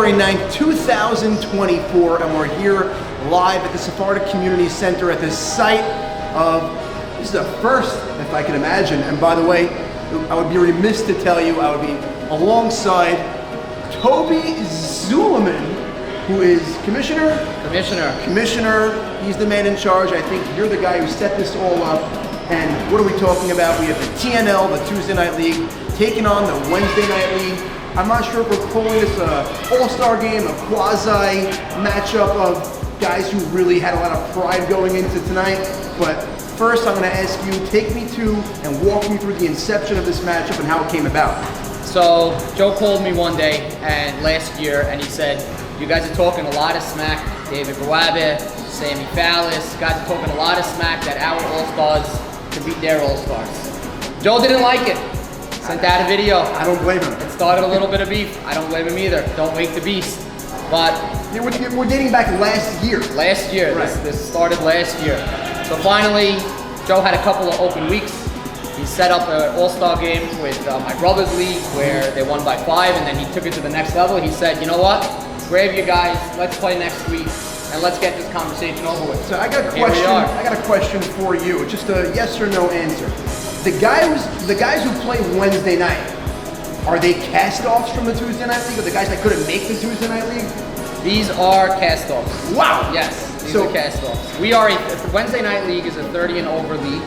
February 9th, 2024, and we're here live at the Sephardic Community Center at the site of, this is the first, if I can imagine, and by the way, I would be remiss to tell you, I would be alongside Toby Zuliman, who is Commissioner. He's the man in charge. I think you're the guy who set this all up. And what are we talking about? We have the TNL, the Tuesday Night League, taking on the Wednesday Night League. I'm not sure if we're calling this a all-star game, a quasi matchup of guys who really had a lot of pride going into tonight. But first, I'm going to ask you, take me to and walk me through the inception of this matchup and how it came about. So Joe called me one day and last year, and he said, "You guys are talking a lot of smack. David Wnl, Sammy Fallis, guys are talking a lot of smack that our all-stars to beat their all-stars." Joe didn't like it. Sent out a video. I don't blame him. It started a little bit of beef. I don't blame him either. Don't wake the beast. But we're dating back last year. Last year. Right. This started last year. So finally, Joe had a couple of open weeks. He set up an all-star game with my brother's league where they won by 5, and then he took it to the next level. He said, "You know what? Grab you guys. Let's play next week, and let's get this conversation over with." So I got a question. I got a question for you. Just a yes or no answer. The guys who play Wednesday night, are they cast-offs from the Tuesday Night League, or the guys that couldn't make the Tuesday Night League? These are cast-offs. Wow. Yes, these are cast-offs. We are the Wednesday Night League is a 30 and over league.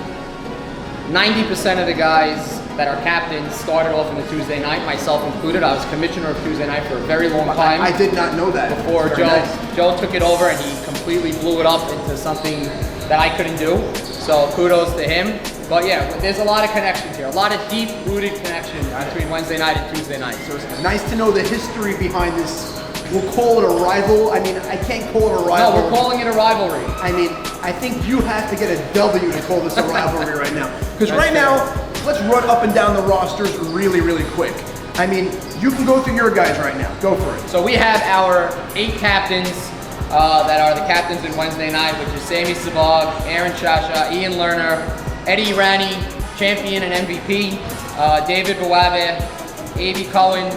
90% of the guys that are captains started off in the Tuesday night, myself included. I was commissioner of Tuesday night for a very long time. I did not know that. Before Joe took it over, and he completely blew it up into something that I couldn't do. So kudos to him. But yeah, there's a lot of connections here, a lot of deep-rooted connection between Wednesday night and Tuesday night. So it's nice to know the history behind this. We'll call it a rival. I mean, I can't call it a rival. No, we're calling it a rivalry. I mean, I think you have to get a W to call this a rivalry right now. Because right now, let's run up and down the rosters really, really quick. I mean, you can go through your guys right now. Go for it. So we have our 8 captains that are the captains in Wednesday night, which is Sammy Sabag, Aaron Shasha, Ian Lerner, Eddie Rani, champion and MVP, David Wnl, A.B. Cohen,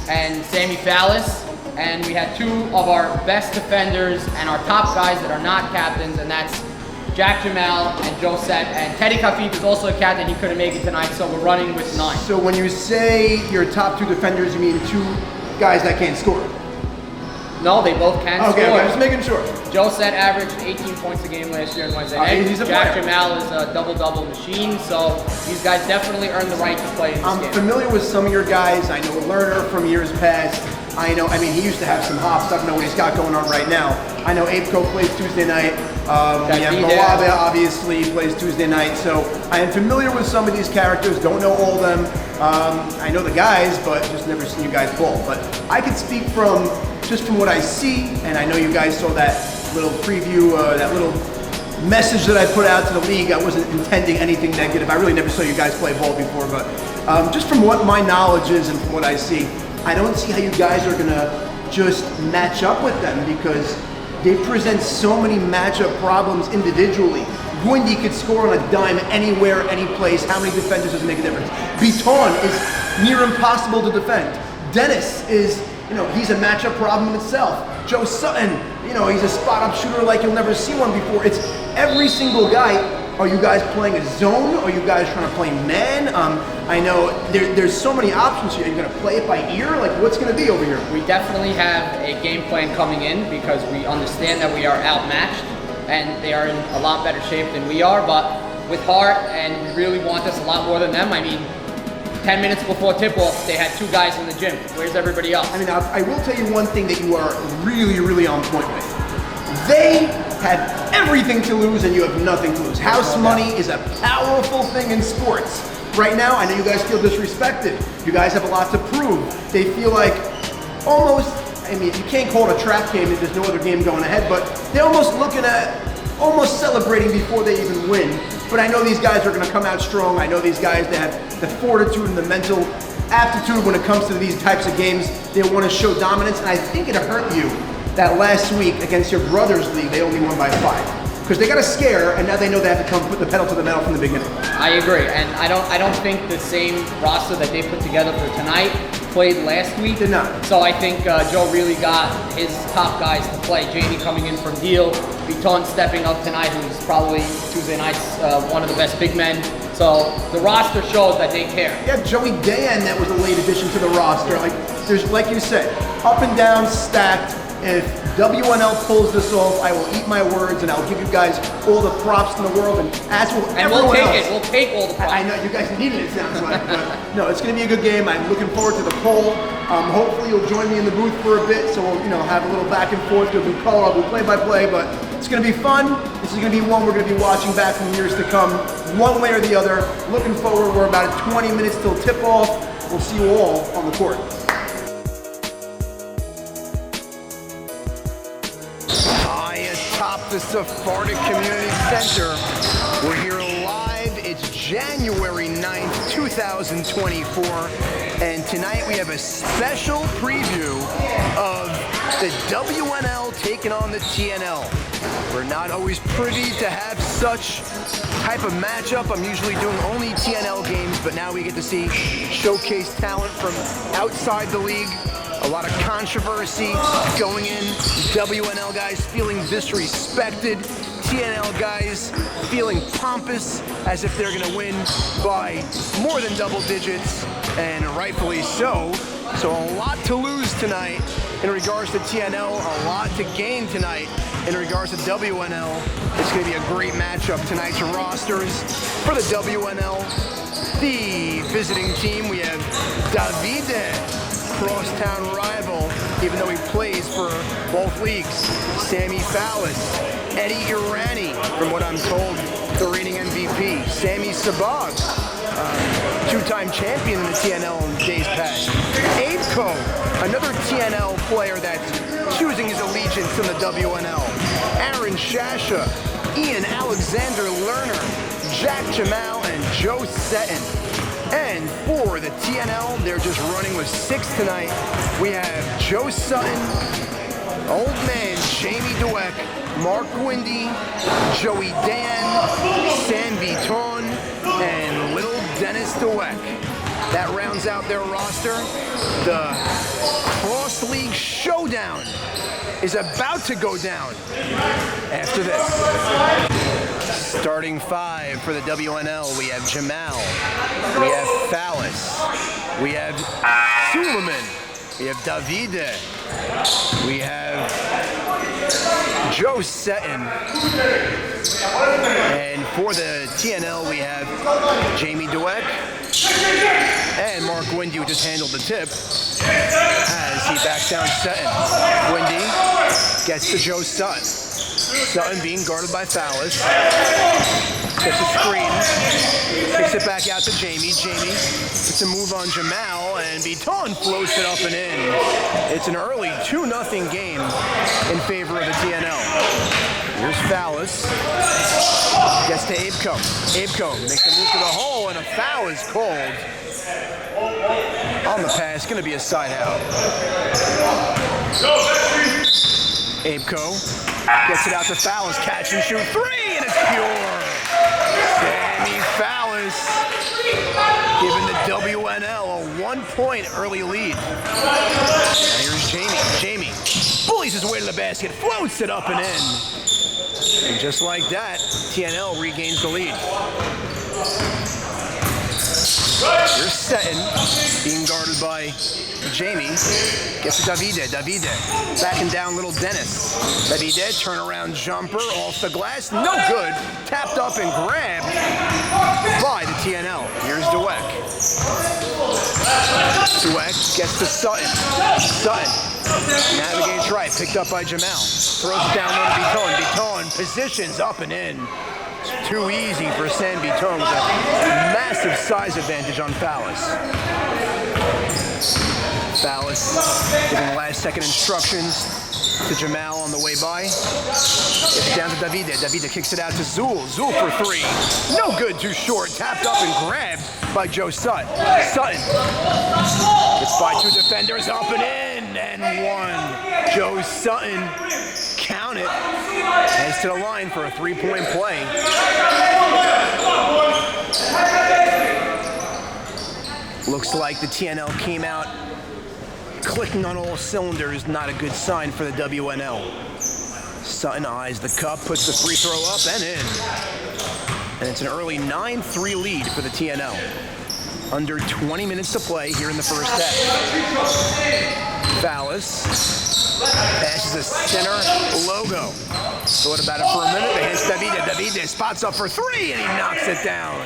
and Sammy Fallis. And we had 2 of our best defenders and our top guys that are not captains, and that's Jack Jamal and Joe Set. And Teddy Kafif is also a captain. He couldn't make it tonight, so we're running with 9. So when you say your top 2 defenders, you mean 2 guys that can't score? No, they both can score. Okay, just making sure. Joe Set averaged 18 points a game last year on Wednesday night. He's a Jack player. Jamal is a double-double machine, so these guys definitely earn the right to play in this game. I'm familiar with some of your guys. I know Lerner from years past. I mean, he used to have some hops. I don't know what he's got going on right now. I know Apeco plays Tuesday night. We have Moabe, obviously, plays Tuesday night. So I am familiar with some of these characters. Don't know all of them. I know the guys, but just never seen you guys ball. But I can speak from what I see, and I know you guys saw that little preview, that little message that I put out to the league. I wasn't intending anything negative. I really never saw you guys play ball before, but just from what my knowledge is and from what I see, I don't see how you guys are gonna just match up with them, because they present so many matchup problems individually. Gwindy could score on a dime anywhere, any place. How many defenders does it make a difference? Beton is near impossible to defend. Dennis is, he's a matchup problem in itself. Joe Sutton, he's a spot-up shooter like you'll never see one before. It's every single guy. Are you guys playing a zone? Are you guys trying to play man? I know there's so many options here. Are you going to play it by ear? Like, what's going to be over here? We definitely have a game plan coming in, because we understand that we are outmatched and they are in a lot better shape than we are, but with heart, and we really want this a lot more than them. I mean, 10 minutes before tip-off, they had 2 guys in the gym. Where's everybody else? I mean, I will tell you one thing that you are really, really on point with. They have everything to lose and you have nothing to lose. House money is a powerful thing in sports. Right now, I know you guys feel disrespected. You guys have a lot to prove. They feel like almost, I mean, you can't call it a trap game if there's no other game going ahead, but they're almost looking at, almost celebrating before they even win. But I know these guys are gonna come out strong. I know these guys, they have the fortitude and the mental aptitude when it comes to these types of games. They wanna show dominance, and I think it hurt you that last week against your brother's league, they only won by 5. Because they got a scare, and now they know they have to come put the pedal to the metal from the beginning. I agree, and I don't think the same roster that they put together for tonight played last week. Did not. So I think Joe really got his top guys to play. Jamie coming in from Deal, Vuitton stepping up tonight, who's probably Tuesday night's one of the best big men. So the roster shows that they care. Yeah, Joey Dan, that was a late addition to the roster. Like, there's, like you said, up and down, stacked. If WNL pulls this off, I will eat my words and I'll give you guys all the props in the world, and as will everyone else. We'll take all the props. I know you guys needed it, sounds like, but no, it's going to be a good game. I'm looking forward to the poll. Hopefully you'll join me in the booth for a bit, so we'll have a little back and forth. There'll be color, I'll do play-by-play, but it's going to be fun. This is going to be one we're going to be watching back from years to come, one way or the other. Looking forward. We're about 20 minutes till tip-off. We'll see you all on the court. Atop the Sephardic Community Center. We're here live. It's January 9th, 2024. And tonight we have a special preview of the WNL taking on the TNL. We're not always privy to have such type of matchup. I'm usually doing only TNL games, but now we get to see showcase talent from outside the league. A lot of controversy going in. WNL guys feeling disrespected. TNL guys feeling pompous as if they're going to win by more than double digits, and rightfully so. So a lot to lose tonight in regards to TNL, a lot to gain tonight in regards to WNL. It's going to be a great matchup. Tonight's rosters for the WNL. The visiting team, we have Davide, crosstown rival, even though he plays for both leagues. Sammy Fallis, Eddie Irani, from what I'm told, the reigning MVP. Sammy Sabag, two-time champion in the TNL in days past. Abeco, another TNL player that's choosing his allegiance in the WNL. Aaron Shasha, Ian Alexander Lerner, Jack Jamal, and Joe Seton. And for the TNL, they're just running with 6 tonight. We have Joe Sutton, Old Man Jamie Dweck, Mark Windy, Joey Dan, Sam Vuitton, and Little Dennis Dweck. That rounds out their roster. The Cross League Showdown is about to go down after this. Starting 5 for the WNL, we have Jamal, we have Fallis, we have Suleiman, we have Davide, we have Joe Seton, and for the TNL we have Jamie Dweck and Mark Windy, who just handled the tip as he backs down Seton. Windy gets to Joe Sutton. Sutton being guarded by Fallis. Gets a screen. Kicks it back out to Jamie. Jamie gets a move on Jamal, and Vuitton floats it up and in. It's an early 2-0 game in favor of the TNL. Here's Fallis. Gets to Abeco. Abeco makes a move to the hole, and a foul is called on the pass. Going to be a side out. Abeco gets it out to Fallis. Catch and shoot 3, and it's pure. Sammy Fallis giving the WNL a 1-point early lead. And here's Jamie. Jamie bullies his way to the basket, floats it up and in. And just like that, TNL regains the lead. Here's Seton being guarded by Jamie. Gets to Davide. Davide backing down Little Dennis. Davide, turnaround jumper off the glass. No good. Tapped up and grabbed by the TNL. Here's Dweck. Dweck gets to Sutton. Sutton navigates right. Picked up by Jamal. Throws it down low to Vuitton. Vuitton positions up and in. It's too easy for Sam Vuitton with a massive size advantage on Fallis. Fallis giving last-second instructions to Jamal on the way by. Gets it down to Davide. Davide kicks it out to Zool. Zool for 3. No good, too short. Tapped up and grabbed by Joe Sutton. Sutton gets by 2 defenders, up and in, and 1. Joe Sutton, count it, heads to the line for a 3-point play. Looks like the TNL came out clicking on all cylinders. Not a good sign for the WNL. Sutton eyes the cup, puts the free throw up and in. And it's an early 9-3 lead for the TNL. Under 20 minutes to play here in the first half. Fallis passes a center logo. Thought about it for a minute. They hit Davide. Davide spots up for three and he knocks it down.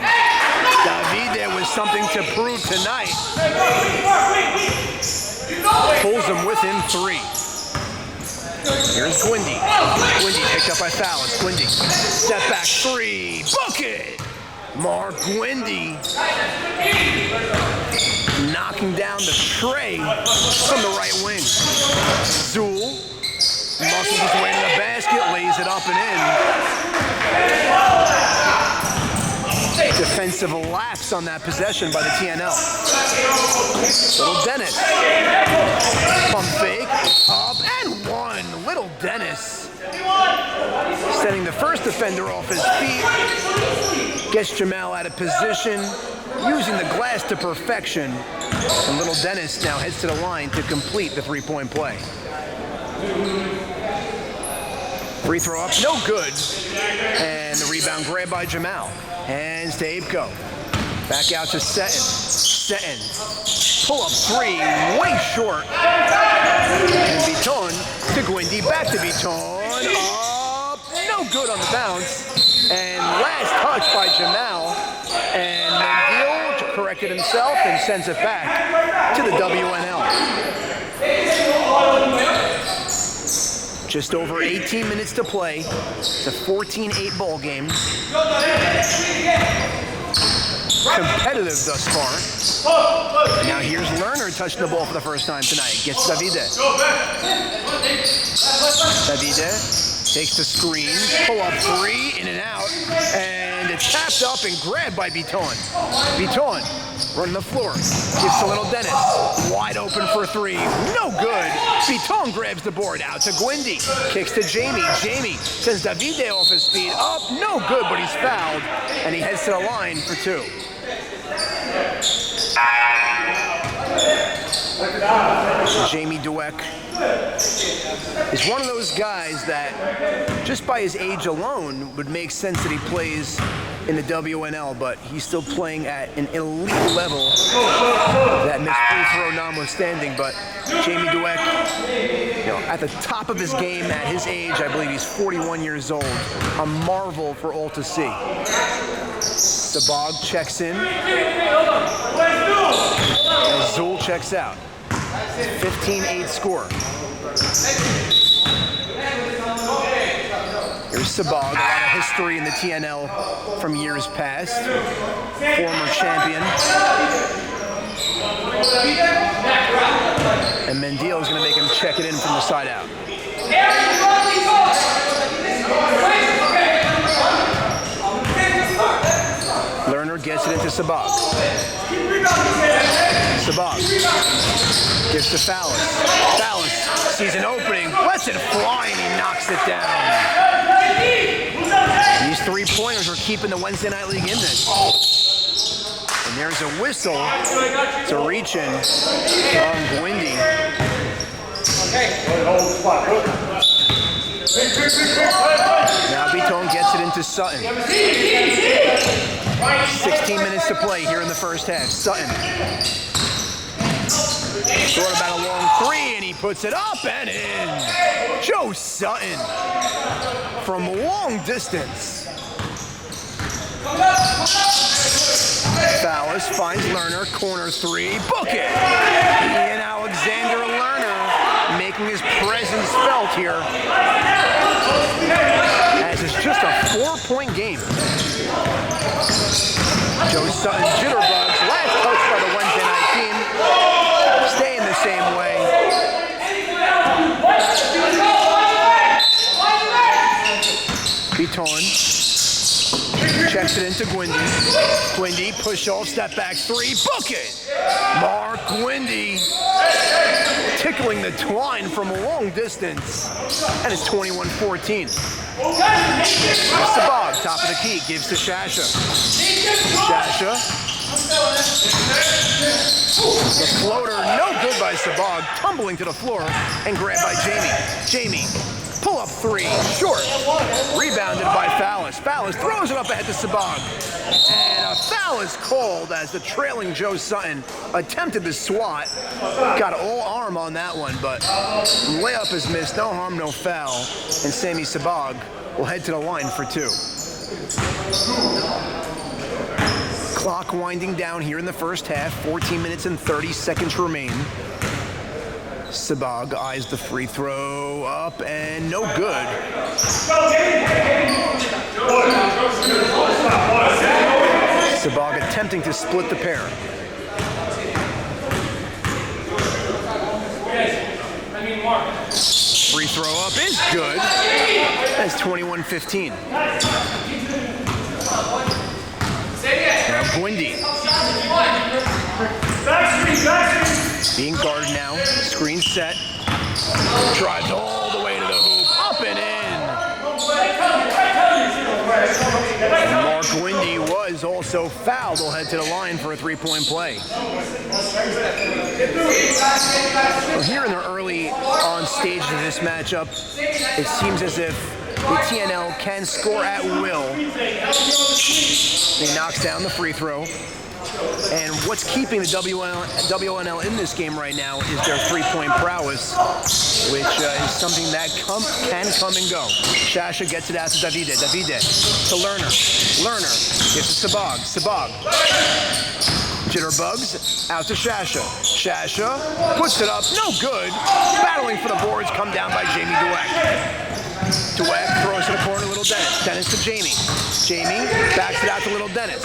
Davide with something to prove tonight. Pulls him within three. Here's Gwindy. Gwindy picked up by Fallis. Gwindy, step back three. Book it! Mark Gwindy knocking down the tray from the right wing. Zool muscles his way to the basket, lays it up and in. Defensive lapse on that possession by the TNL. Little Dennis. Pump fake, up and one. Little Dennis sending the first defender off his feet. Gets Jamal out of position, using the glass to perfection. And little Dennis now heads to the line to complete the three-point play. Free throw up, no good. And the rebound grabbed by Jamal. Hands to Apko. Back out to Seton. Seton. Pull up three, way short. And Biton to Gwindy, back to Biton. Up, no good on the bounce. And last touch by Jamal. And Mendil corrected himself and sends it back to the WNL. Just over 18 minutes to play. It's a 14-8 ball game. Competitive thus far. Now here's Lerner touching the ball for the first time tonight. Gets Davide. Davide takes the screen, pull up three, in and out, and it's tapped up and grabbed by Biton. Biton running the floor, gives to little Dennis, wide open for three, no good. Biton grabs the board, out to Gwindy, kicks to Jamie. Jamie sends Davide off his feet, up, no good, but he's fouled, and he heads to the line for two. Jamie Dweck is one of those guys that, just by his age alone, would make sense that he plays in the WNL, but he's still playing at an elite level, that missed free throw notwithstanding. But Jamie Dweck, at the top of his game at his age, I believe he's 41 years old, a marvel for all to see. Sabag checks in, and Zool checks out. 15-8 score. Here's Sabag, a lot of history in the TNL from years past. Former champion. And Mendil is going to make him check it in from the side out. Lerner gets it into Sabag. Sabag gives to Fallis. Fallis sees an opening, lets it fly, and he knocks it down. These three-pointers are keeping the Wednesday Night League in this. And there's a whistle to reach in from Gwindy. Now Biton gets it into Sutton. 16 minutes to play here in the first half. Sutton. Thought about a long three, and he puts it up and in. Joe Sutton from long distance. Fallis finds Lerner, corner three, book it! Ian Alexander Lerner making his presence felt here, as it's just a 4-point game. Joe Sutton jitterbugs, last touch by the Wednesday night team, staying the same way. Biton checks it into Gwindy. Gwindy, push off, step back three, book it! Mark Gwindy tickling the twine from a long distance, and it's 21-14. Sabag, top of the key, gives to Shasha. Shasha The floater, no good by Sabag, tumbling to the floor and grabbed by Jamie. Jamie, pull up three, short. Rebounded by Fallis. Fallis throws it up ahead to Sabag. And a foul is called as the trailing Joe Sutton attempted the swat. Got all arm on that one, but layup is missed. No harm, no foul. And Sammy Sabag will head to the line for two. Clock winding down here in the first half. 14 minutes and 30 seconds remain. Sabag eyes the free throw up and no good. Sabag attempting to split the pair. Free throw up is good. That's 21-15. Now Gwindy. Being guarded now. Screen set. Drives all the way to the hoop. Up and in. And Mark Gwindy was also fouled. He'll head to the line for a three-point play. Well, here in the early on stages of this matchup, it seems as if the TNL can score at will. He knocks down the free throw. And what's keeping the WNL in this game right now is their three-point prowess, which is something that can come and go. Shasha gets it out to Davide. Davide to Lerner. Lerner gives to Sabag. Sabag. Jitterbugs out to Shasha. Shasha puts it up. No good. Battling for the boards. Come down by Jamie Dweck. Dweck throws to the corner, Little Dennis. Dennis to Jamie. Jamie backs it out to Little Dennis.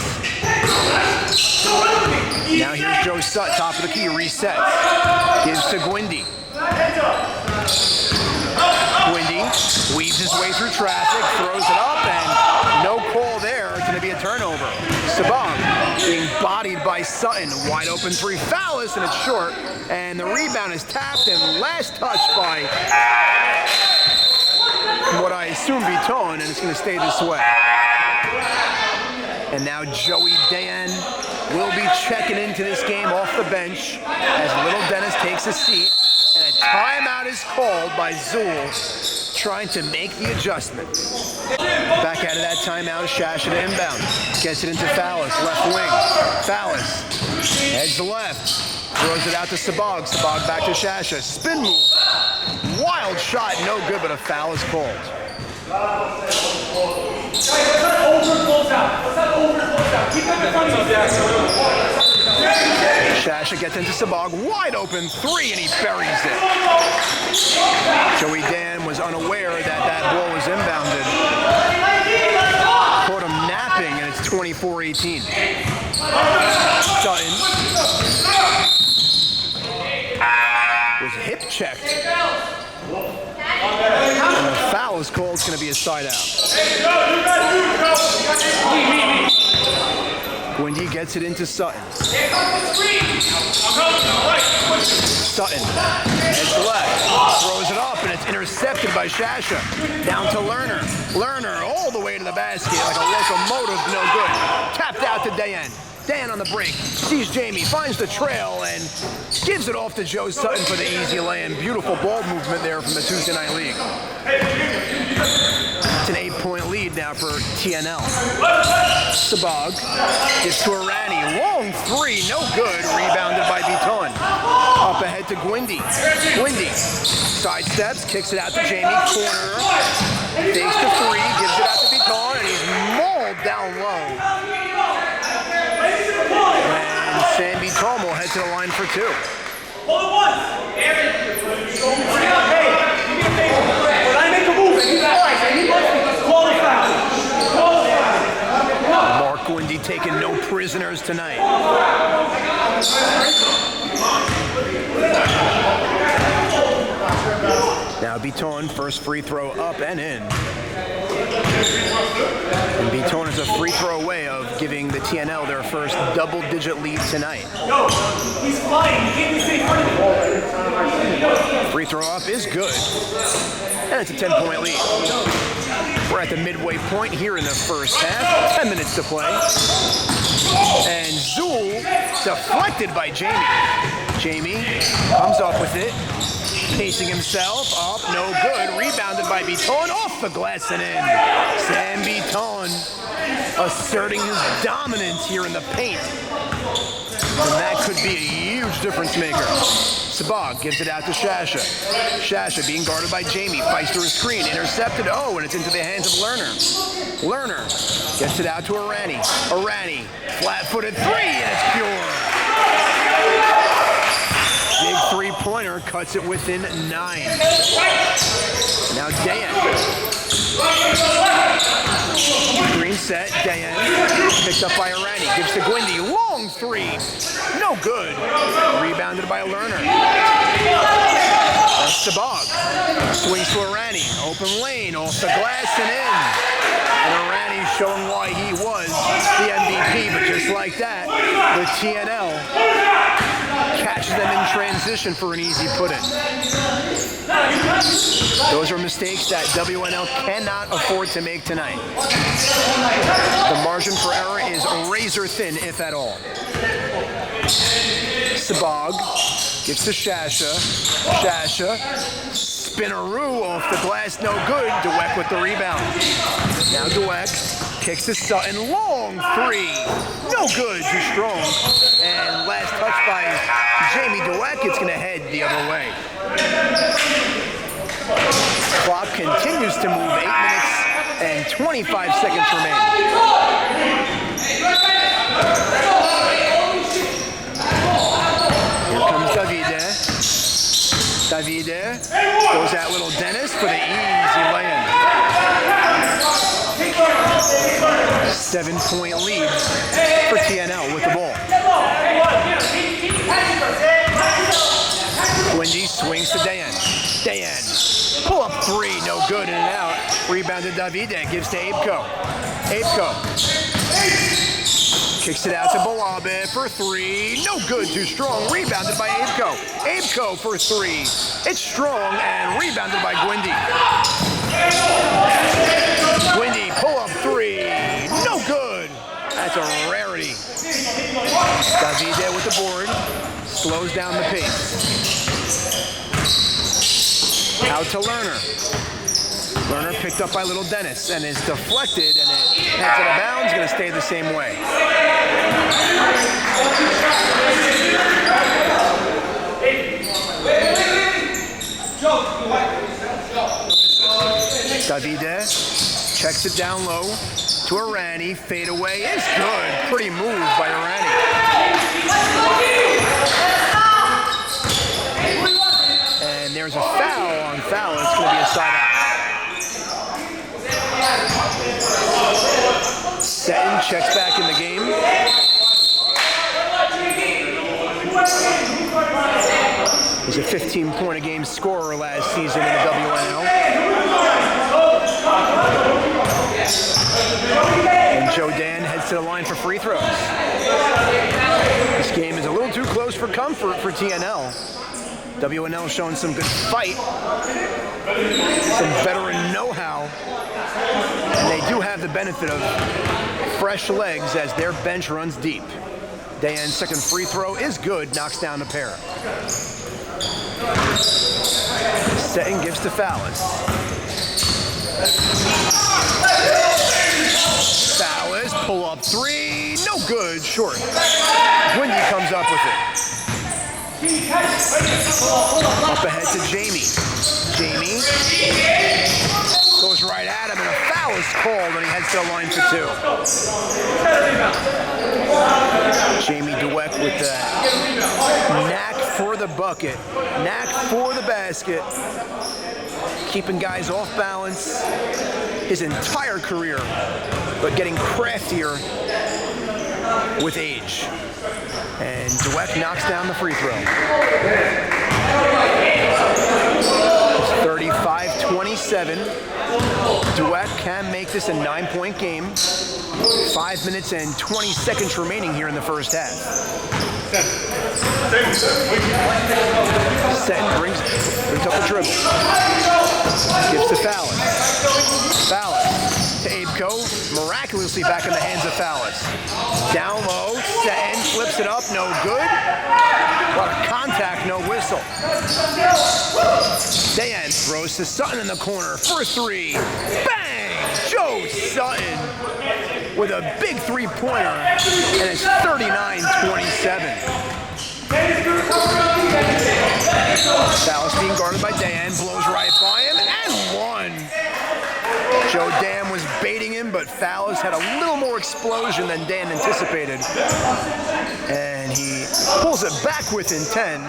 Now here's Joe Sutt, top of the key, resets. Gives to Gwindy. Gwindy weaves his way through traffic, throws it up, and no call there. It's going to be a turnover. Sabag being bodied by Sutton. Wide open three. Fallis, and it's short. And the rebound is tapped, and last touch by what I assume Viton, and it's going to stay this way. And now Joey Dan will be checking into this game off the bench as Little Dennis takes a seat. And a timeout is called by Zool, trying to make the adjustment. Back out of that timeout, Shasha to inbound. Gets it into Fallis, left wing. Fallis heads left, throws it out to Sabag. Sabag back to Shasha. Spin move. Wild shot, no good, but a foul is called. Shasha gets into Sabag, wide open three, and he buries it. Joey Dan was unaware that ball was inbounded. Caught him napping, and it's 24-18. Sutton was hip checked. And the foul is called. It's going to be a side out. Gwindy gets it into Sutton. Sutton heads left, throws it up, and it's intercepted by Shasha. Down to Lerner. Lerner all the way to the basket like a locomotive, no good. Tapped out to Dayan. Dan on the break, sees Jamie, finds the trail, and gives it off to Joe Sutton for the easy lay-in. Beautiful ball movement there from the Tuesday Night League. It's an 8-point lead now for TNL. Sabag gives to Arani. Long three, no good. Rebounded by Viton. Up ahead to Gwindy. Gwindy sidesteps, kicks it out to Jamie. Corner. Takes the three, gives it out to Viton, and he's mauled down low. And Sam Viton will head to the line for two. Hold it once. Aaron. Hey, give me a favor. When I make a move and you guys, I need let's call the foul. Mark Gwindy taking no prisoners tonight. Now Viton, first free throw up and in. And Viton is a free throw away of giving the TNL their first double-digit lead tonight. Yo, he's flying. He can't stay in front of him. Free throw up is good. And it's a 10-point lead. We're at the midway point here in the first half. 10 minutes to play. And Zool deflected by Jamie. Jamie comes up with it. Pacing himself, up, no good. Rebounded by Biton, off the glass and in. Sam Biton asserting his dominance here in the paint. And that could be a huge difference maker. Sabag gives it out to Shasha. Shasha being guarded by Jamie, fights through a screen, intercepted, and it's into the hands of Lerner. Lerner gets it out to Arani. Arani, flat-footed three, and it's pure. Big three-pointer cuts it within 9. Now Dayan. Green set, Dayan. Picked up by Arani. Gives to Gwindy. Long three. No good. Rebounded by Lerner. That's Sabag. Swings to Arani. Open lane. Off the glass and in. And Arani showing why he was the MVP. But just like that, the TNL catches them in transition for an easy put-in. Those are mistakes that WNL cannot afford to make tonight. The margin for error is razor thin, if at all. Sabag gives to Shasha. Shasha, spinneroo off the glass, no good. Dweck with the rebound. Now Dweck kicks to Sutton, long three. No good, too strong. And last touch by Jamie Dweck, it's gonna head the other way. Clock continues to move, 8 minutes and 25 seconds remaining. Here comes Davide. Davide goes at little Dennis for the easy lay-in. 7-point lead for TNL with the ball. Wendy swings to Dayan. Dayan, pull up three, no good, in and out. Rebounded Davide, gives to Aibko. Aibko kicks it out to Balabe for three, no good, too strong. Rebounded by Aibko. Aibko for three, it's strong and rebounded by Gwindy. Gwindy, pull up three, no good. That's a rarity. Davide with the board, slows down the pace. Out to Lerner. Lerner picked up by little Dennis and is deflected, and it heads out of bounds, going to stay the same way. Davide checks it down low to Arani. Fade away is good. Pretty move by Arani. And there's a foul on foul. It's going to be a side out. Seton checks back in the game. He's a 15-point-a-game scorer last season in the WNL. And Joe Dan heads to the line for free throws. This game is a little too close for comfort for TNL. WNL showing some good fight, some veteran know-how, and they do have the benefit of fresh legs as their bench runs deep. Dayan's second free throw is good, knocks down the pair. Seton gives to Fallis. Fallis, pull up three, no good, short. Windy comes up with it. Up ahead to Jamie. Jamie goes right at him, and a foul is called, and he heads to the line for two. Jamie Dweck with the knack for the bucket, knack for the basket, keeping guys off balance his entire career, but getting craftier with age. And Dweck knocks down the free throw. It's 35-27. Dweck can make this a 9-point game. 5 minutes and 20 seconds remaining here in the first half. Seton brings up the dribble. Gives to Fallis. Fallis to Aibko. Miraculously back in the hands of Fallis. Down low, Seton slips it up, no good. A lot of contact, no whistle. Dayan throws to Sutton in the corner for 3. Bang! Joe Sutton with a big three-pointer, and it's 39-27. Dallas being guarded by Dayan, blows right by him, and 1. Joe Dam was baiting him, but Fallis had a little more explosion than Dan anticipated. And he pulls it back within 10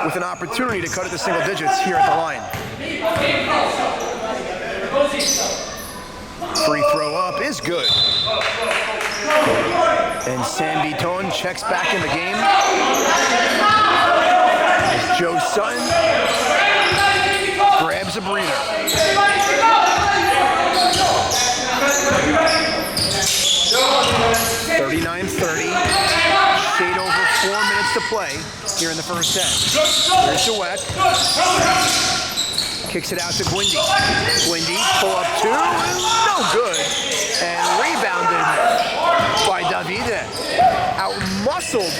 with an opportunity to cut it to single digits here at the line. Free throw up is good. And Sam Biton checks back in the game. As Joe Sutton grabs a breather. 39-30. Shade over 4 minutes to play here in the first half. Here's Dweck. Kicks it out to Gwindy. Gwindy, pull up 2, no good. And rebounded by Davide. Out-muscled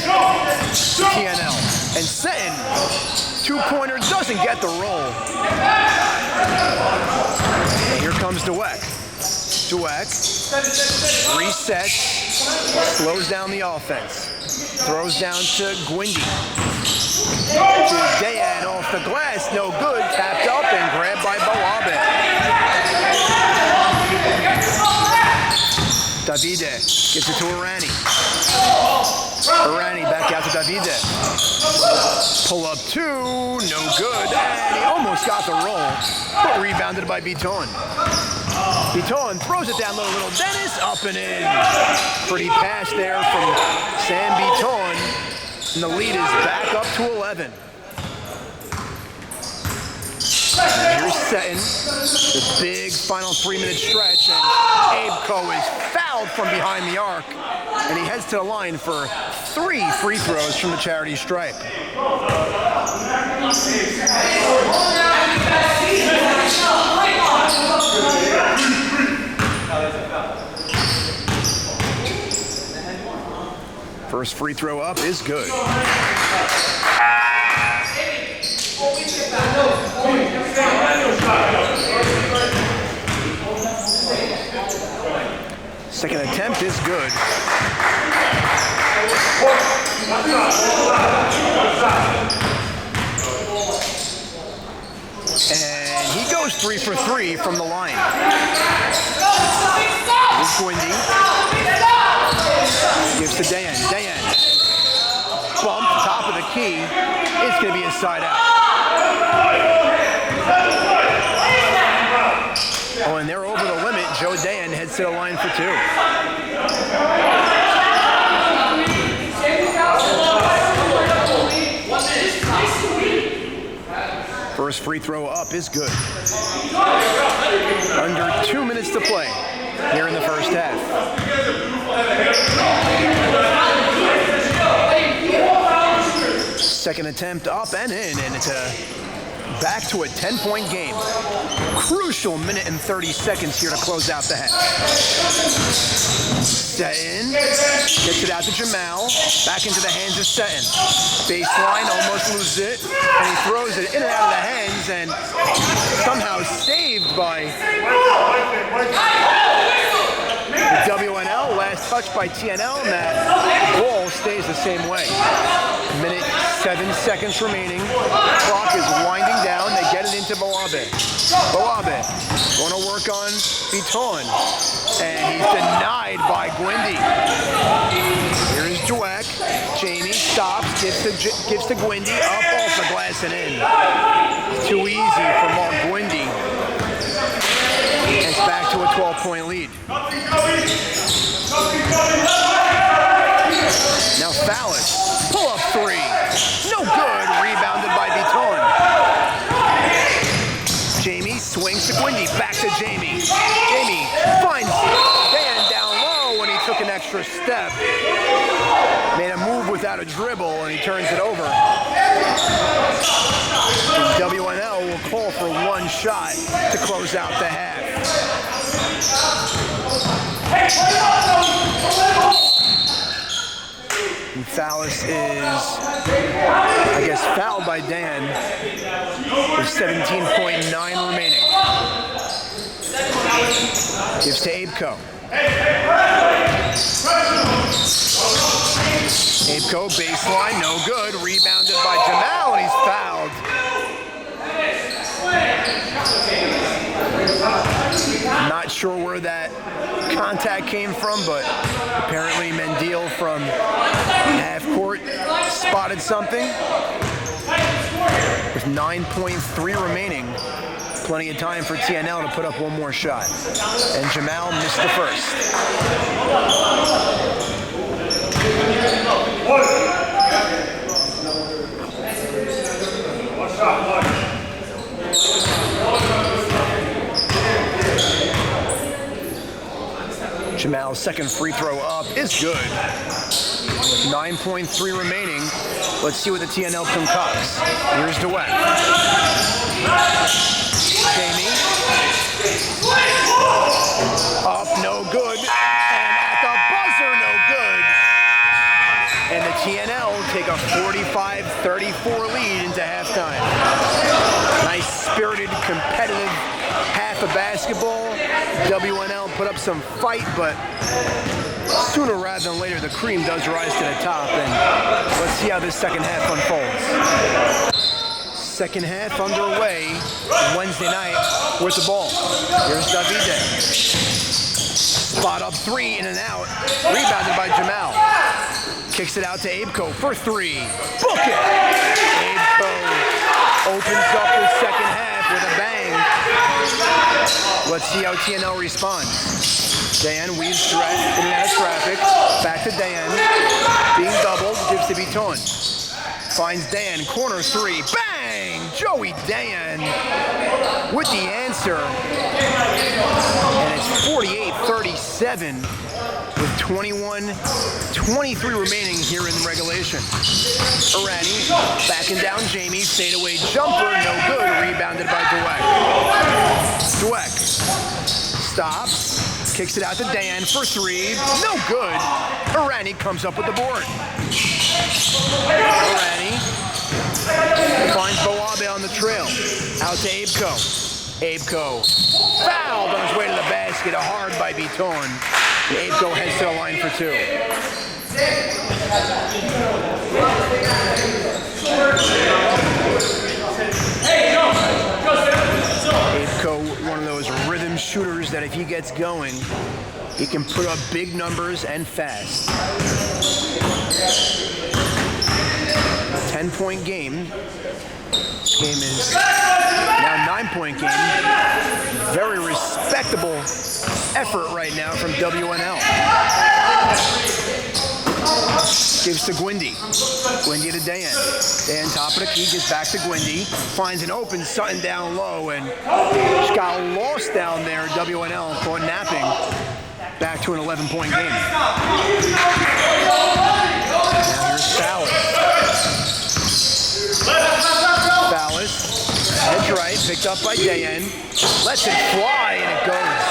TNL. And Sutton, 2-pointer, doesn't get the roll. And here comes Dweck. Dweck resets, slows down the offense. Throws down to Gwindy. To Dayan off the glass, no good. Tapped up and grabbed by Bawabe. Davide gets it to Irani. Irani back out to Davide. Pull up 2, no good. And he almost got the roll, but rebounded by Biton. Biton throws it down low, little Dennis, up and in. Pretty pass there from Sam Biton. And the lead is back up to 11. And here's Sutton, the big final 3-minute stretch, and Abeco is fouled from behind the arc, and he heads to the line for 3 free throws from the charity stripe. First free throw up is good. Second attempt is good. And he goes 3 for 3 from the line. Here's Gwindy. Gives to Dayan. Dayan. Bump, top of the key. It's going to be a side out. Oh, and they're over the limit. Joe Dayan heads to the line for 2. First free throw up is good. Under 2 minutes to play here in the first half. Second attempt up and in, and it's back to a 10-point game. Crucial minute and 30 seconds here to close out the half. Sutton gets it out to Jamal. Back into the hands of Sutton. Baseline, almost loses it. And he throws it in and out of the hands and somehow saved by the Wnl. Last touch by TNL, and that ball stays the same way. Minute 7 seconds remaining. Clock is winding down. They get it into Bawabe. Bawabe going to work on Biton. And he's denied by Gwindy. Here's Dweck. Jamie stops, gives to Gwindy. Up off the glass and in. Too easy for Mark Gwindy. And it's back to a 12-point lead. Now Fallis. Pull up 3. No good. Rebounded by Biton. Jamie swings to Gwindy. Back to Jamie. Jamie finds Dan down low when he took an extra step. Made a move without a dribble and he turns it over. And WNL will call for 1 shot to close out the half. And Fallis is, I guess, fouled by Dan with 17.9 remaining. Gives to Abeco. Abeco, baseline, no good. Rebounded by Jamal, and he's fouled. Not sure where that contact came from, but apparently Mendil from half court spotted something. With 9.3 remaining, plenty of time for TNL to put up one more shot. And Jamal missed the first. Jamal's second free throw up is good. With 9.3 remaining, let's see what the TNL concocts. Here's Dweck. Jamie. Up, no good. And at the buzzer, no good. And the TNL take a 45-34 lead into halftime. Nice spirited, competitive half of basketball. WNL put up some fight, but sooner rather than later, the cream does rise to the top, and let's see how this second half unfolds. Second half underway Wednesday night with the ball. Here's Davide. Spot up three, in and out. Rebounded by Jamal. Kicks it out to Abeco for three. Book it! Abeco opens up the second half with a bang. Let's see how TNL responds. Dan weaves in and out of traffic. Back to Dan. Being doubled, gives to Biton. Finds Dan, corner three. Bang! Joey Dan with the answer. And it's 48-37 with 21-23 remaining here in regulation. Irani backing down Jamie. Fadeaway jumper, no good. Rebounded by Dweck. Dweck stops. Kicks it out to Dan for three. No good. Irani comes up with the board. Irani finds Boabe on the trail. Out to Abeco. Abeco fouled on his way to the basket. A hard by Biton. Abeco heads to the line for two. Abeco, one of those rhythm shooters that if he gets going, he can put up big numbers and fast. 10-point game. This game is now 9-point game. Very respectable effort right now from WNL. Gives to Gwindy. Gwindy to Dan. Dan top of the key, gets back to Gwindy. Finds an open Sutton down low, and just got lost down there. WNL caught napping. Back to an 11-point game. Now here's Fallis. Fallis, edge right, picked up by Dan. Lets it fly, and it goes.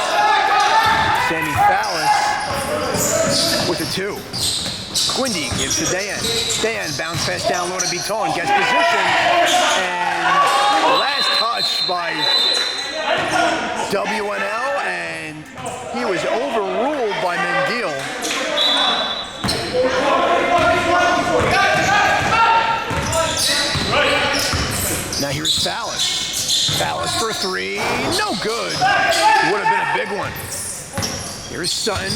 Sammy Fallis with a two. Gwindy gives to Dan. Dan bounce pass down low to Biton, gets position, and last touch by WNL, and he was overruled by Mendil. Now here's Fallis. Fallis for three, no good. Would have been a big one. Here's Sutton.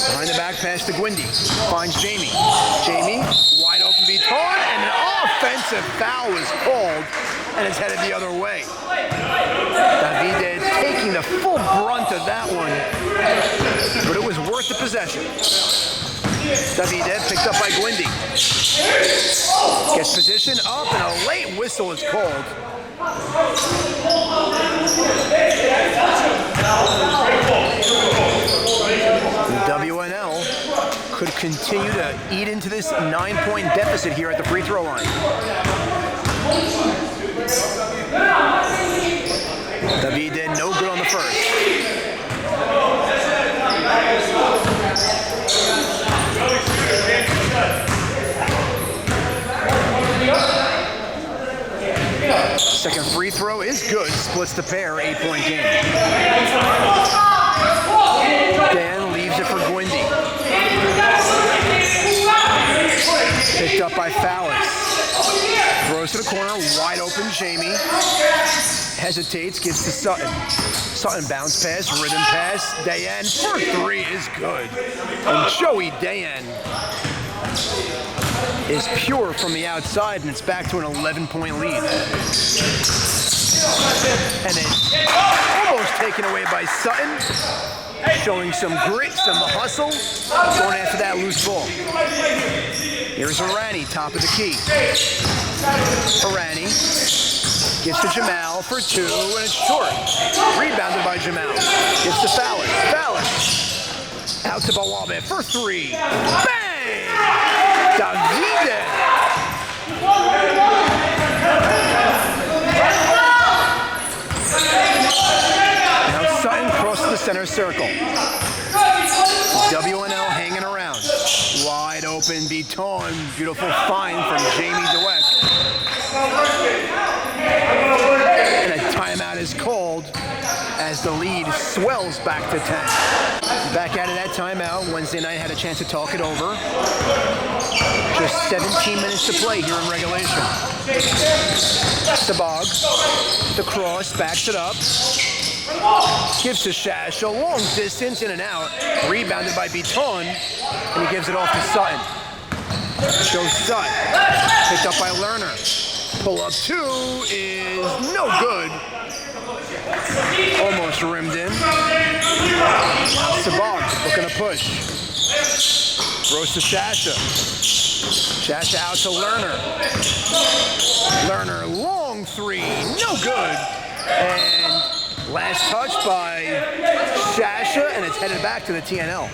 Behind the back pass to Gwindy. Finds Jamie. Jamie, wide open Biton, and an offensive foul was called, and it's headed the other way. Davide taking the full brunt of that one, but it was worth the possession. Davide picked up by Gwindy. Gets position up, and a late whistle is called. WNL could continue to eat into this 9-point deficit here at the free throw line. Davide no good on the first. Second free throw is good. Splits the pair. 8-point game. Dan leaves it for Gwindy. Picked up by Fallis. Throws to the corner. Wide open Jamie. Hesitates. Gives to Sutton. Sutton bounce pass. Rhythm pass. Dayan for three is good. And Joey Dayan is pure from the outside, and it's back to an 11-point lead. And it's almost taken away by Sutton, showing some grit, some hustle, going after that loose ball. Here's Arani, top of the key. Arani gives to Jamal for two, and it's short. Rebounded by Jamal. Gives to Fallis. Fallis out to Bawabe for three. Bang! Davide! Now Sutton crosses the center circle. WNL hanging around. Wide open, Beton. Beautiful find from Jamie Dweck. And a timeout is called as the lead swells back to 10. Back out of that timeout. Wednesday night had a chance to talk it over. Just 17 minutes to play here in regulation. Sabag, the cross, backs it up. Gives to Shash, a long distance, in and out. Rebounded by Beton, and he gives it off to Sutton. Shows Sutton. Picked up by Lerner. Pull up two is no good. Almost rimmed in. Sabag looking to push. Throws to Shasha. Shasha out to Lerner. Lerner, long three, no good. And last touch by Shasha, and it's headed back to the TNL.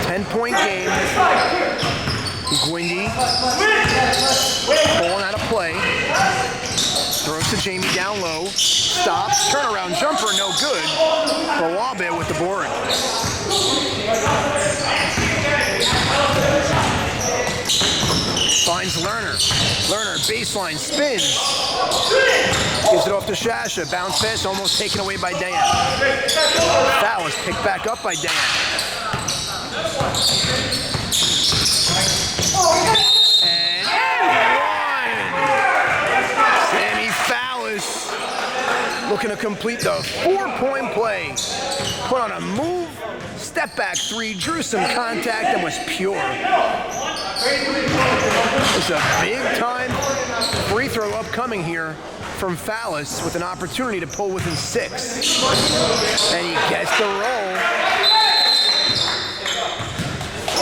10-point game. Gwindy pulling out of play. Throws to Jamie down low. Stops. Turnaround jumper, no good. Bawabe with the board. Finds Lerner. Lerner, baseline, spins. Gives it off to Shasha. Bounce pass, almost taken away by Dan. Foul is picked back up by Dan. And Sammy Fallis looking to complete the 4-point play. Put on a move, step back three, drew some contact, and was pure. It's a big time free throw upcoming here from Fallis with an opportunity to pull within 6. And he gets the roll.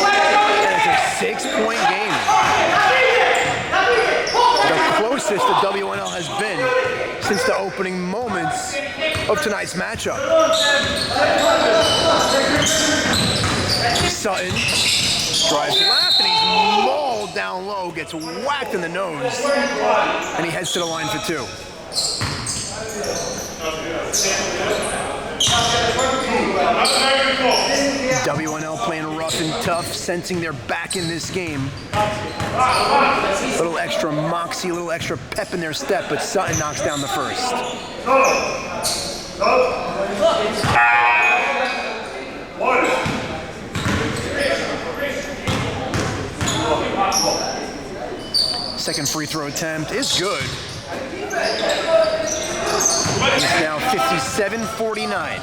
And it's a 6-point game. The closest the WNL has been since the opening moments of tonight's matchup. Sutton drives left, and he's mauled down low, gets whacked in the nose, and he heads to the line for 2. WNL playing rough and tough, sensing they're back in this game. A little extra moxie, a little extra pep in their step, but Sutton knocks down the first. Second free throw attempt is good. It's now 57-49.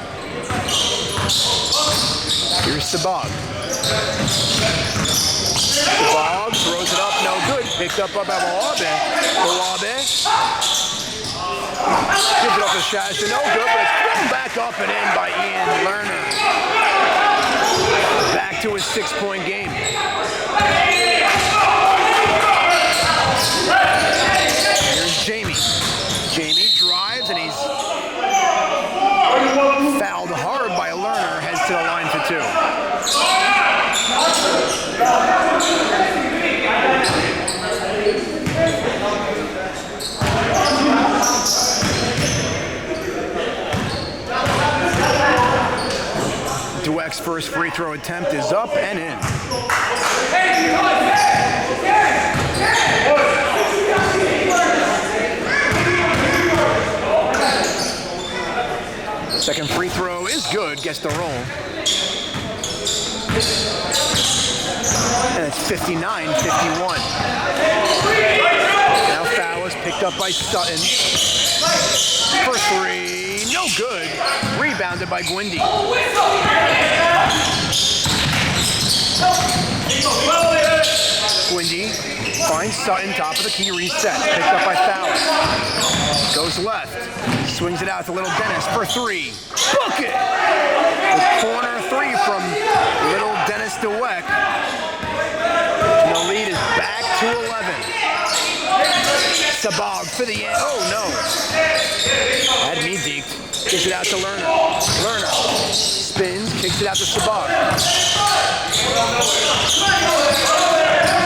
Here's Sabag. Sabag throws it up, no good. Picked up by Bawabe. Bawabe gives it up to Shasha, no good, but it's thrown back up and in by Ian Lerner. Back to his 6-point game. Here's Jamie. Jamie drives, and he's fouled hard by Lerner, heads to the line for 2. Dweck's first free throw attempt is up and in. Second free throw is good, gets the roll. And it's 59-51. Now foul is picked up by Sutton. First three, no good. Rebounded by Gwindy. Gwindy finds Sutton, top of the key, reset. Picked up by Fowler. Goes left. Swings it out to Little Dennis for three. Book it! The corner three from Little Dennis DeWeck. And the lead is back to 11. Sabag for the end. Oh no. Had me deked. Kicks it out to Lerner. Lerner spins, kicks it out to Sabag.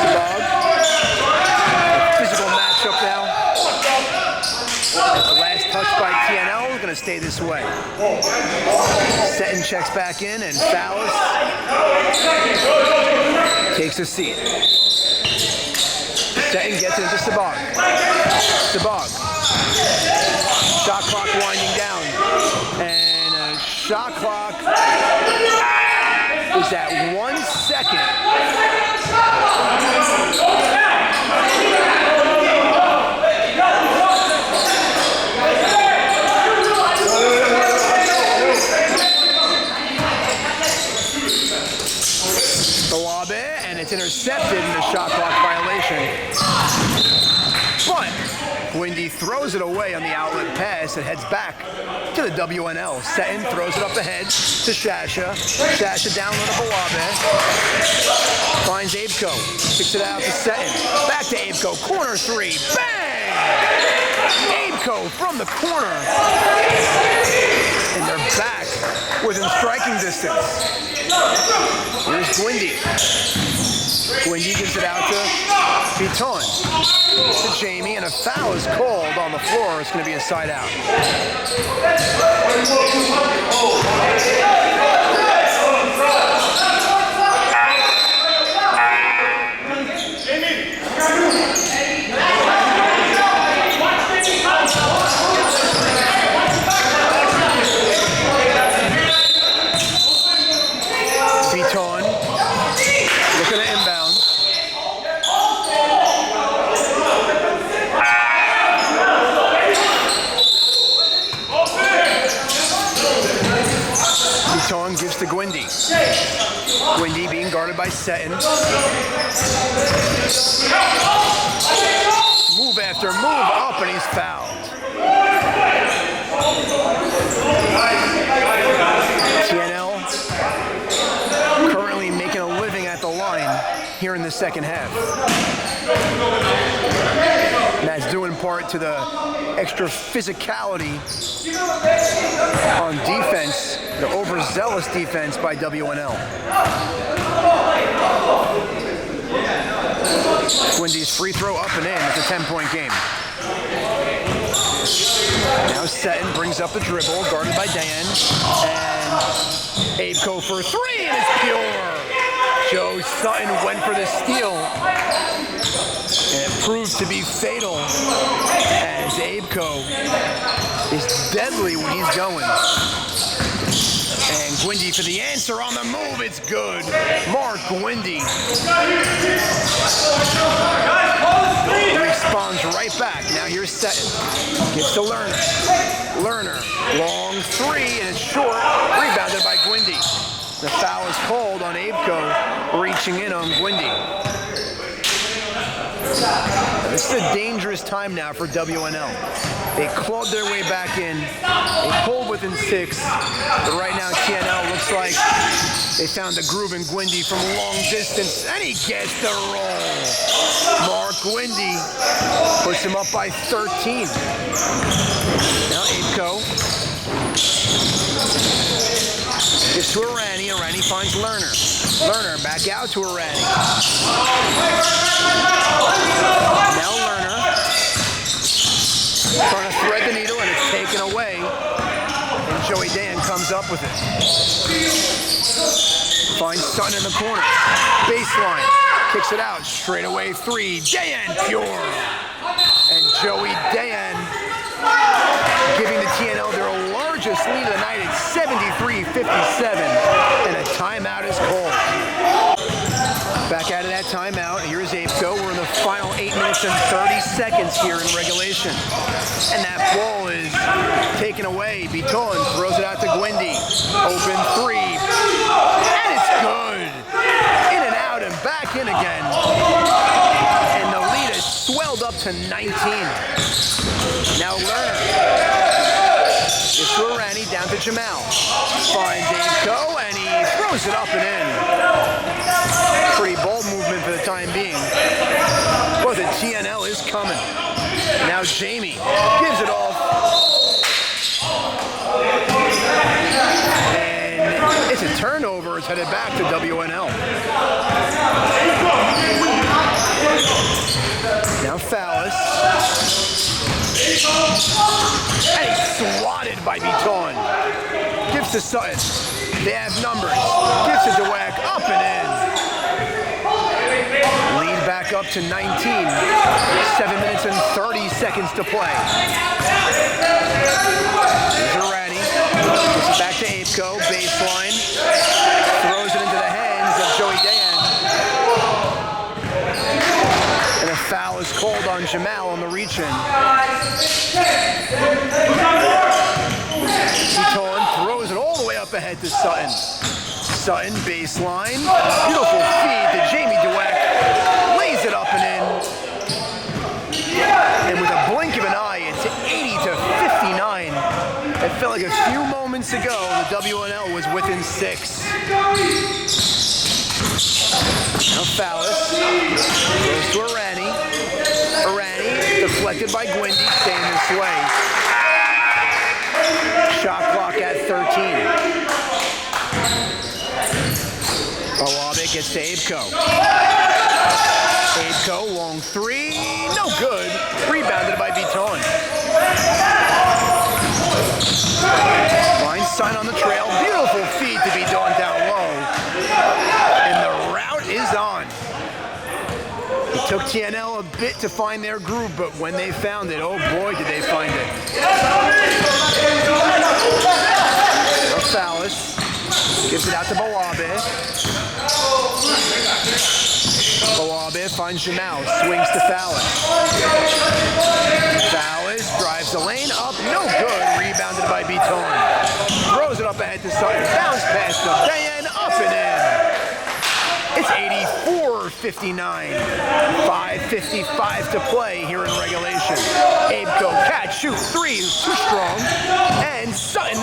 Sabag. Physical matchup now. That's the last touch by TNL. Going to stay this way. Seton checks back in, and Fallis takes a seat. Seton gets it into Sabag. Sabag. Shot clock winding down. And a shot clock is at 1 second. And it's intercepted in the shot clock violation. But Gwindy throws it away on the outlet pass and heads back to the WNL. Seton throws it up ahead to Shasha. Shasha down low to Bawabe. Finds Abco. Kicks it out to Seton. Back to Abco. Corner three. Bang! Abco from the corner. And they're back within striking distance. Here's Gwindy. Gwindy gives it out to Viton. To Jamie, and a foul is called on the floor. It's going to be a side out. Viton looking to inbound. Viton gives to Gwindy. Gwindy being guarded by Seton. Move after move up, and he's fouled. TNL currently making a living at the line here in the second half. And that's due in part to the extra physicality on defense, the overzealous defense by WNL. Gwindy's free throw up and in. It's a 10-point game. Now Seton brings up the dribble, guarded by Dan. And Abco for three, and it's pure. Joe Sutton went for the steal. And it proved to be fatal, as Abco is deadly when he's going. And Gwindy for the answer on the move. It's good. Mark Gwindy responds right back. Now here's Seton. Gives to Lerner. Lerner, long three, and it's short. Rebounded by Gwindy. The foul is called on Abco, reaching in on Gwindy. This is a dangerous time now for WNL. They clawed their way back in. They pulled within 6. But right now, TNL looks like they found a groove in Gwindy from long distance, and he gets the roll. Mark Gwindy puts him up by 13. Now Abco gets to Arani. Arani finds Lerner. Lerner back out to Arani. Now Lerner trying to thread the needle, and it's taken away. And Joey Dan comes up with it. Finds Sutton in the corner. Baseline. Kicks it out. Straight away three. Dayan pure. And Joey Dayan giving the TNL their largest lead of the night at 73-57. And a timeout is called. Back out of that timeout. Here's Apco. We're in the final 8 minutes and 30 seconds here in regulation. And that ball is taken away. Biton throws it out to Gwindy. Open three. And it's good. In and out and back in again. And the lead has swelled up to 19. Now Lerner. It's to Arani, down to Jamal. Finds Apco and he throws it up and in. Pretty ball movement for the time being. But the TNL is coming. Now Jamie gives it off. And it's a turnover. It's headed back to WNL. Now Fallis. And he's swatted by Biton. Gives to Sutton. They have numbers. Gives to Dweck. Up and in. Lead back up to 19. 7 minutes and 30 seconds to play. Here's Arani. Gets it back to Apco. Baseline. Throws it into the hands of Joey Dayan. And a foul is called on Jamal on the reach-in. Biton throws it all the way up ahead to Sutton. Sutton, baseline. Beautiful feed to Jamie Dweck. Lays it up and in. And with a blink of an eye, it's 80-59. It felt like a few moments ago the WNL was within 6. Now Fallis goes to Arani. Arani deflected by Gwindy, staying this way. Shot clock at 13. Olabe gets to Apco. Apco, long three, no good. Rebounded by Biton. Line sign on the trail, beautiful feed to Biton down low. And the route is on. It took TNL a bit to find their groove, but when they found it, oh boy, did they find it. Fallis gives it out to Bawabe. Bawabe finds Jamal, swings to Fallis. Fallis drives the lane up, no good, rebounded by Biton. Throws it up ahead to Sutton, bounce pass to Dayan, up and in. It's 84-59. 5:55 to play here in regulation. Apco, catch, shoot, three, too strong. And Sutton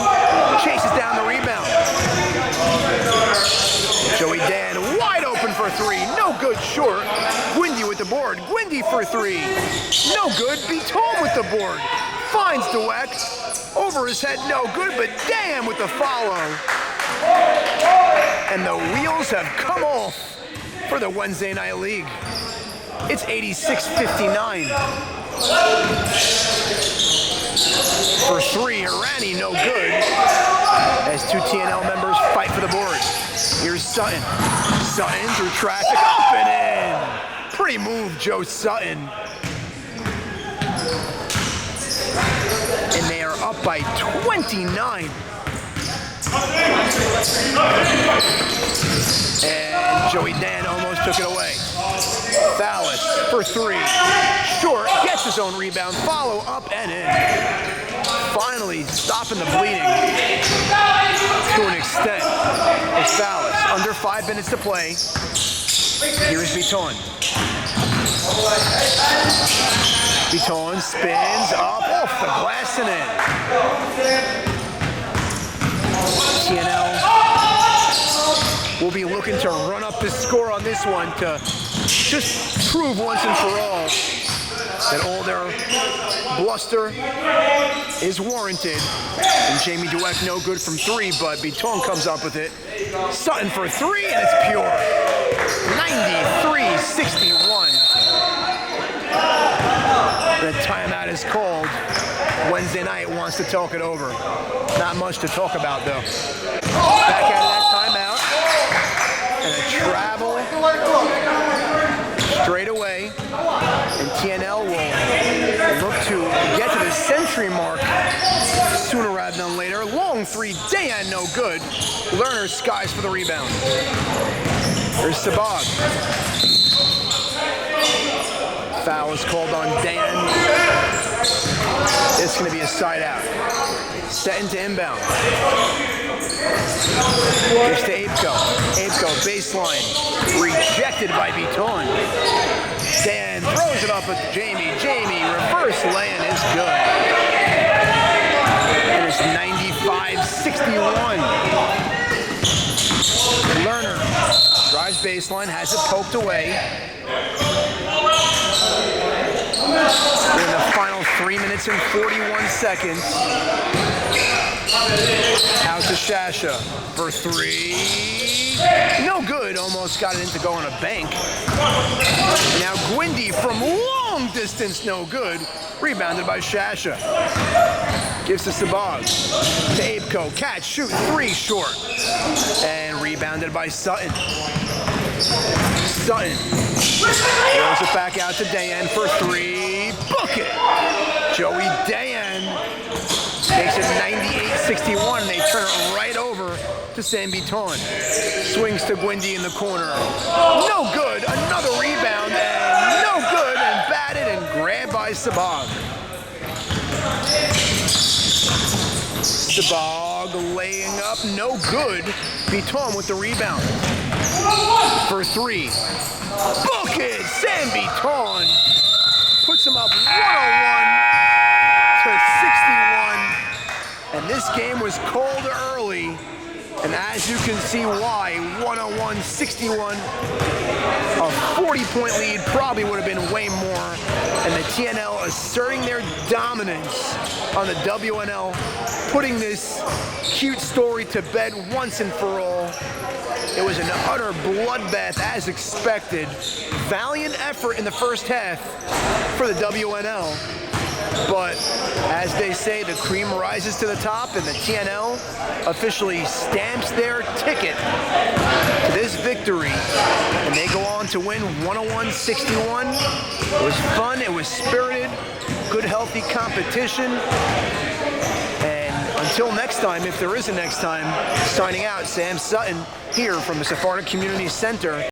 chases down the rebound. Joey Dan wide open for three, no good short. Gwindy with the board, Gwindy for three, no good. Biton with the board, finds Dweck, over his head, no good, but damn with the follow. And the wheels have come off for the Wednesday Night League. It's 86-59. For three, Arani, no good. As two TNL members fight for the board. Here's Sutton. Sutton through traffic, up and in. Pretty move, Joe Sutton. And they are up by 29. And Joey Dan almost took it away. Fallis for three. Short, gets his own rebound, follow up and in. Finally stopping the bleeding to an extent. It's Fallis. Under 5 minutes to play. Here's Biton. Biton spins up off the glass and in. TNL will be looking to run up the score on this one to just prove once and for all that all their bluster is warranted. And Jamie Dweck no good from three, but Biton comes up with it. Sutton for three, and it's pure. 93-61. The timeout is called. Wednesday night wants to talk it over. Not much to talk about, though. Back out of that timeout. travel straight away, and TNL will look to get to the century mark sooner rather than later. Long three, Dan, no good. Lerner skies for the rebound. Here's Sabag. Foul is called on Dan. It's going to be a side out. Set into inbound. Gives to Apeko. Apeko baseline. Rejected by Beton. Dan throws it up at Jamie. Jamie, reverse lay-in is good. And it's 95-61. Lerner drives baseline, has it poked away. We're in the final 3 minutes and 41 seconds. Out to Shasha for three. No good. Almost got it in to go on a bank. Now Gwindy from long distance, no good. Rebounded by Shasha. Gives to Sabag. To Apeko. Catch, shoot, three short. And rebounded by Sutton. Sutton throws it back out to Dayan for three. Book it! Joey Dayan makes it 98-61, and they turn it right over to Sam Beton. Swings to Gwindy in the corner. No good. Another rebound, and no good, and batted and grabbed by Sabag. Sabag laying up, no good. Beton with the rebound. For three. Book it! Sam Beton puts him up 101-61. And this game was called early. And as you can see why, 101-61. A 40-point lead probably would have been way more. And the TNL asserting their dominance on the WNL, putting this cute story to bed once and for all. It was an utter bloodbath as expected. Valiant effort in the first half for the WNL. But as they say, the cream rises to the top, and the TNL officially stamps their ticket to this victory. And they go on to win 101-61. It was fun, it was spirited, good healthy competition. And until next time, if there is a next time, signing out, Sam Sutton here from the Sephardic Community Center.